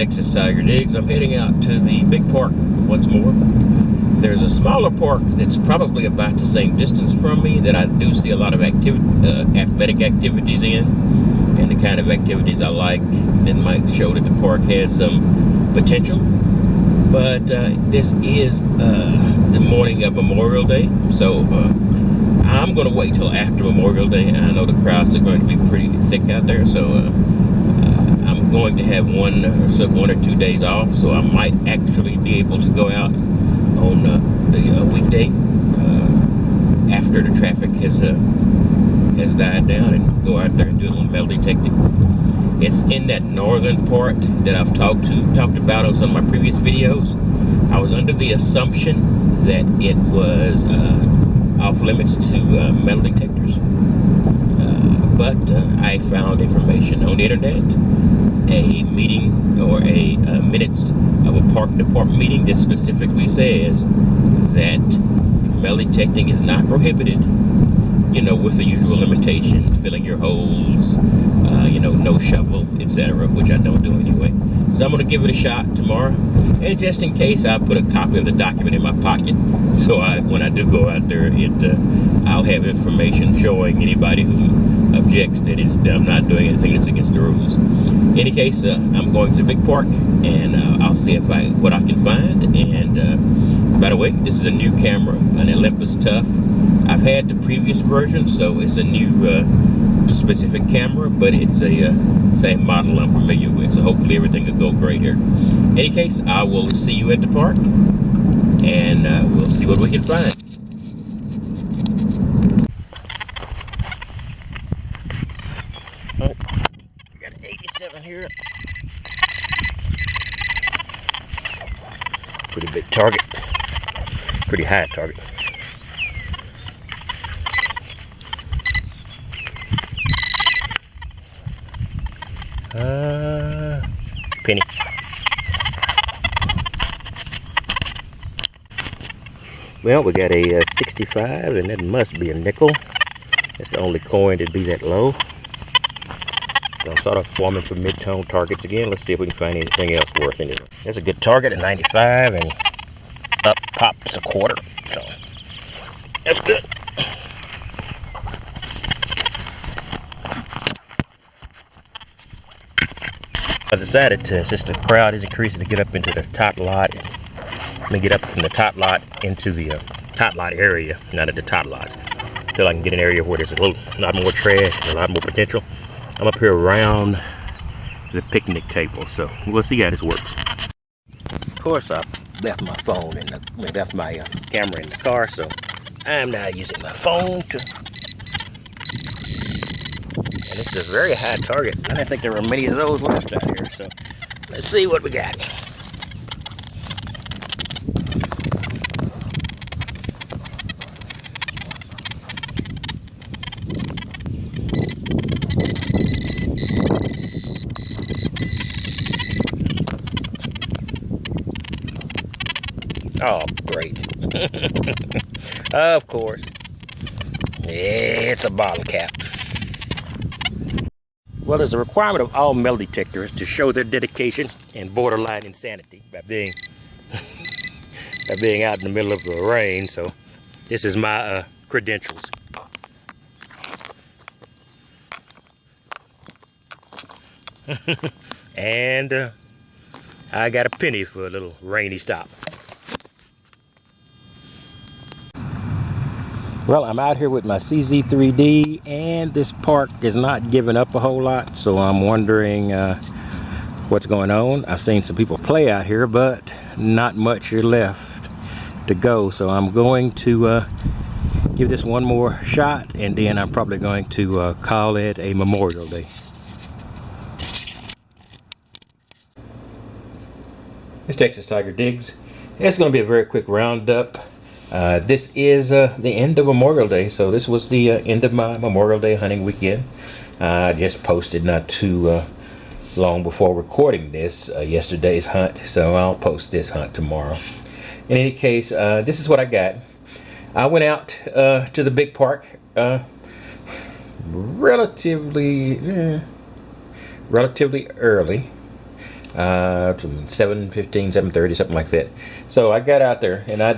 Texas Tiger Digs. I'm heading out to the big park once more. There's a smaller park that's probably about the same distance from me that I do see a lot of athletic activities in, and the kind of activities I like that might show that the park has some potential. But this is the morning of Memorial Day, so I'm going to wait till after Memorial Day. I know the crowds are going to be pretty thick out there, so I'm going to have one or 2 days off, so I might actually be able to go out on the weekday after the traffic has died down, and go out there and do a little metal detecting. It's in that northern part that I've talked about on some of my previous videos. I was under the assumption that it was off limits to metal detectors, but I found information on the internet, a meeting or a minutes of a park department meeting that specifically says that metal detecting is not prohibited, you know, with the usual limitation, filling your holes, you know, no shovel, etc., which I don't do anyway. So I'm going to give it a shot tomorrow, and just in case, I'll put a copy of the document in my pocket, so when I do go out there, I'll have information showing anybody who objects that I'm not doing anything that's against the rules. In any case, I'm going to the big park, and I'll see what I can find. And by the way, this is a new camera, an Olympus Tough. I've had the previous version, so it's a new specific camera, but it's a same model I'm familiar with, so hopefully everything will go great here. In any case, I will see you at the park, and we'll see what we can find. Oh, we got an 87 here. Pretty big target, pretty high target. Penny. Well, we got a 65, and that must be a nickel. That's the only coin that'd be that low. So I'm sort of forming for mid-tone targets again. Let's see if we can find anything else worth anything. There's a good target at 95, and up pops a quarter. So that's good. I decided to, since the crowd is increasing, to get up into the top lot. Let me get up from the top lot into the top lot area, not at the top lots. Feel I can get an area where there's a lot more trash and a lot more potential. I'm up here around the picnic table, so we'll see how this works. Of course, I left my phone left my camera in the car, so I'm now using my phone to. And this is a very high target. I didn't think there were many of those left out here, so let's see what we got. Oh, great. Of course. It's a bottle cap. Well, there's a requirement of all metal detectors to show their dedication and borderline insanity by being out in the middle of the rain. So this is my credentials. And I got a penny for a little rainy stop. Well, I'm out here with my CZ3D, and this park is not giving up a whole lot, so I'm wondering what's going on. I've seen some people play out here, but not much left to go, so I'm going to give this one more shot, and then I'm probably going to call it a Memorial Day. It's Texas Tiger Digs. It's going to be a very quick roundup. This is the end of Memorial Day, so this was the end of my Memorial Day hunting weekend. I just posted not too long before recording this yesterday's hunt, so I'll post this hunt tomorrow. In any case, this is what I got. I went out to the big park relatively early. 7:15, 7:30, something like that. So I got out there and I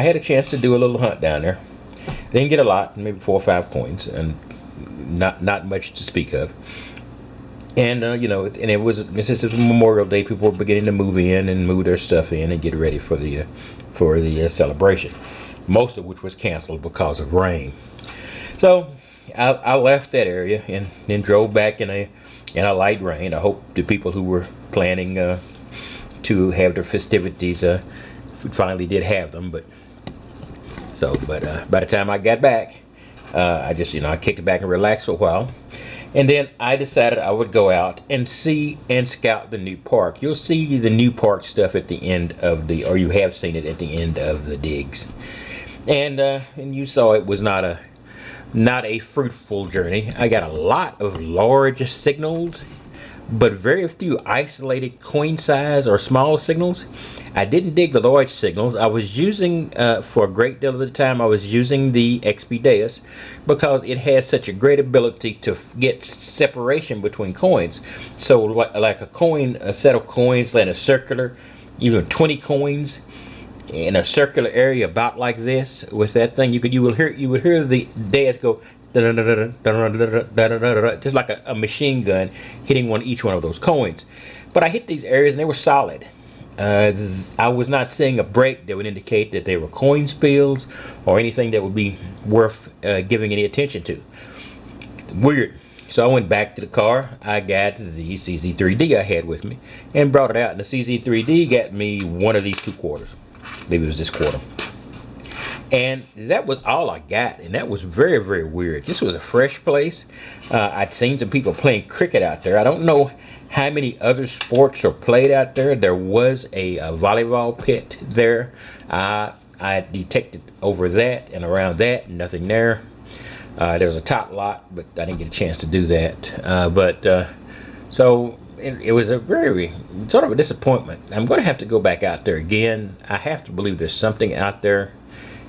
had a chance to do a little hunt down there. Didn't get a lot, maybe 4 or 5 coins, and not much to speak of. And and since it was Memorial Day, people were beginning to move in and move their stuff in and get ready for the celebration. Most of which was canceled because of rain. So I left that area and then drove back in a light rain. I hope the people who were planning to have their festivities finally did have them. But by the time I got back, I just I kicked it back and relaxed for a while. And then I decided I would go out and see and scout the new park. You'll see the new park stuff at the end of or you have seen it at the end of the digs. And you saw it was not a fruitful journey. I got a lot of large signals, but very few isolated coin size or small signals. I didn't dig the large signals. I was using, for a great deal of the time, I was using the Hunt.Deus because it has such a great ability to get separation between coins. So like a set of coins, like a circular, even 20 coins in a circular area about like this with that thing, you would hear the Deus go just like a machine gun hitting each one of those coins. But I hit these areas and they were solid. I was not seeing a break that would indicate that they were coin spills or anything that would be worth giving any attention to. Weird. So I went back to the car. I got the CZ3D I had with me and brought it out. And the CZ3D got me one of these 2 quarters. Maybe it was this quarter. And that was all I got. And that was very, very weird. This was a fresh place. I'd seen some people playing cricket out there. I don't know how many other sports are played out there. There was a volleyball pit there. I detected over that and around that, nothing there. There was a top lot, but I didn't get a chance to do that. So it was a very sort of a disappointment. I'm going to have to go back out there again. I have to believe there's something out there,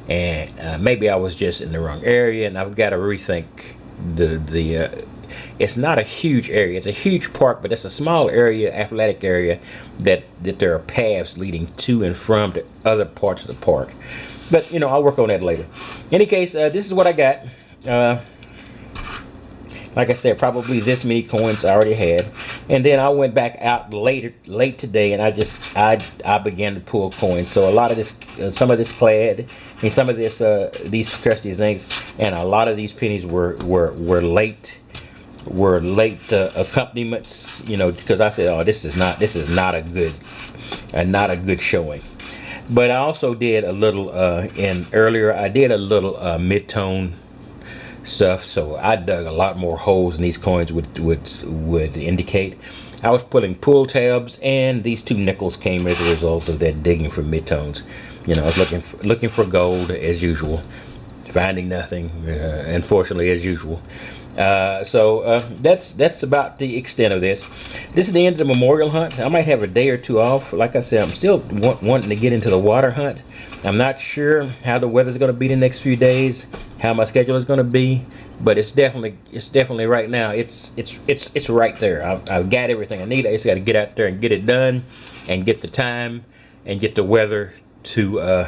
and maybe I was just in the wrong area, and I've got to rethink the it's not a huge area. It's a huge park, but it's a small area, athletic area, that there are paths leading to and from to other parts of the park. But I'll work on that later. In any case, this is what I got. Like I said, probably this many coins I already had, and then I went back out late today, and I began to pull coins. So a lot of this, some of this clad, and some of this these trusty things, and a lot of these pennies were late accompaniments, because I said, oh, this is not a good showing. But I also did a little I did a little mid-tone stuff, so I dug a lot more holes than these coins would indicate. I was pulling pull tabs, and these 2 nickels came as a result of that digging for mid-tones. I was looking for gold as usual, finding nothing, unfortunately, as usual. So that's about the extent of this. This is the end of the memorial hunt. I might have a day or 2 off. Like I said, I'm still wanting to get into the water hunt. I'm not sure how the weather's going to be the next few days, how my schedule is going to be, but it's definitely right now. It's right there. I've got everything I need. I just got to get out there and get it done, and get the time, and get the weather to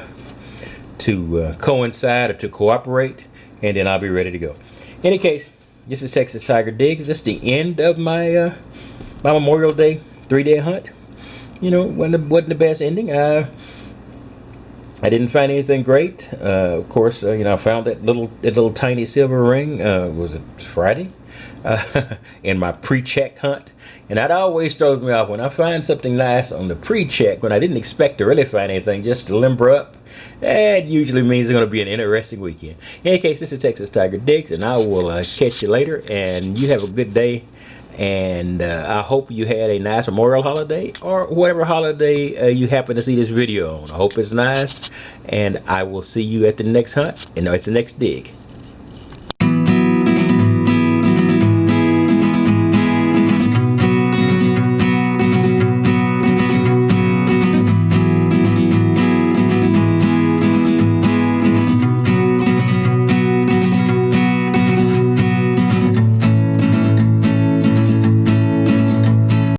coincide or to cooperate, and then I'll be ready to go. In any case, this is Texas Tiger Digs. This is the end of my my Memorial Day 3-day hunt. Wasn't the best ending. I didn't find anything great. Of course, I found that little tiny silver ring. Was it Friday? In my pre-check hunt. And that always throws me off when I find something nice on the pre-check when I didn't expect to really find anything, just to limber up. That usually means it's going to be an interesting weekend. In any case, this is Texas Tiger Digs, and I will catch you later. And you have a good day. And I hope you had a nice Memorial holiday, or whatever holiday you happen to see this video on. I hope it's nice, and I will see you at the next hunt and at the next dig.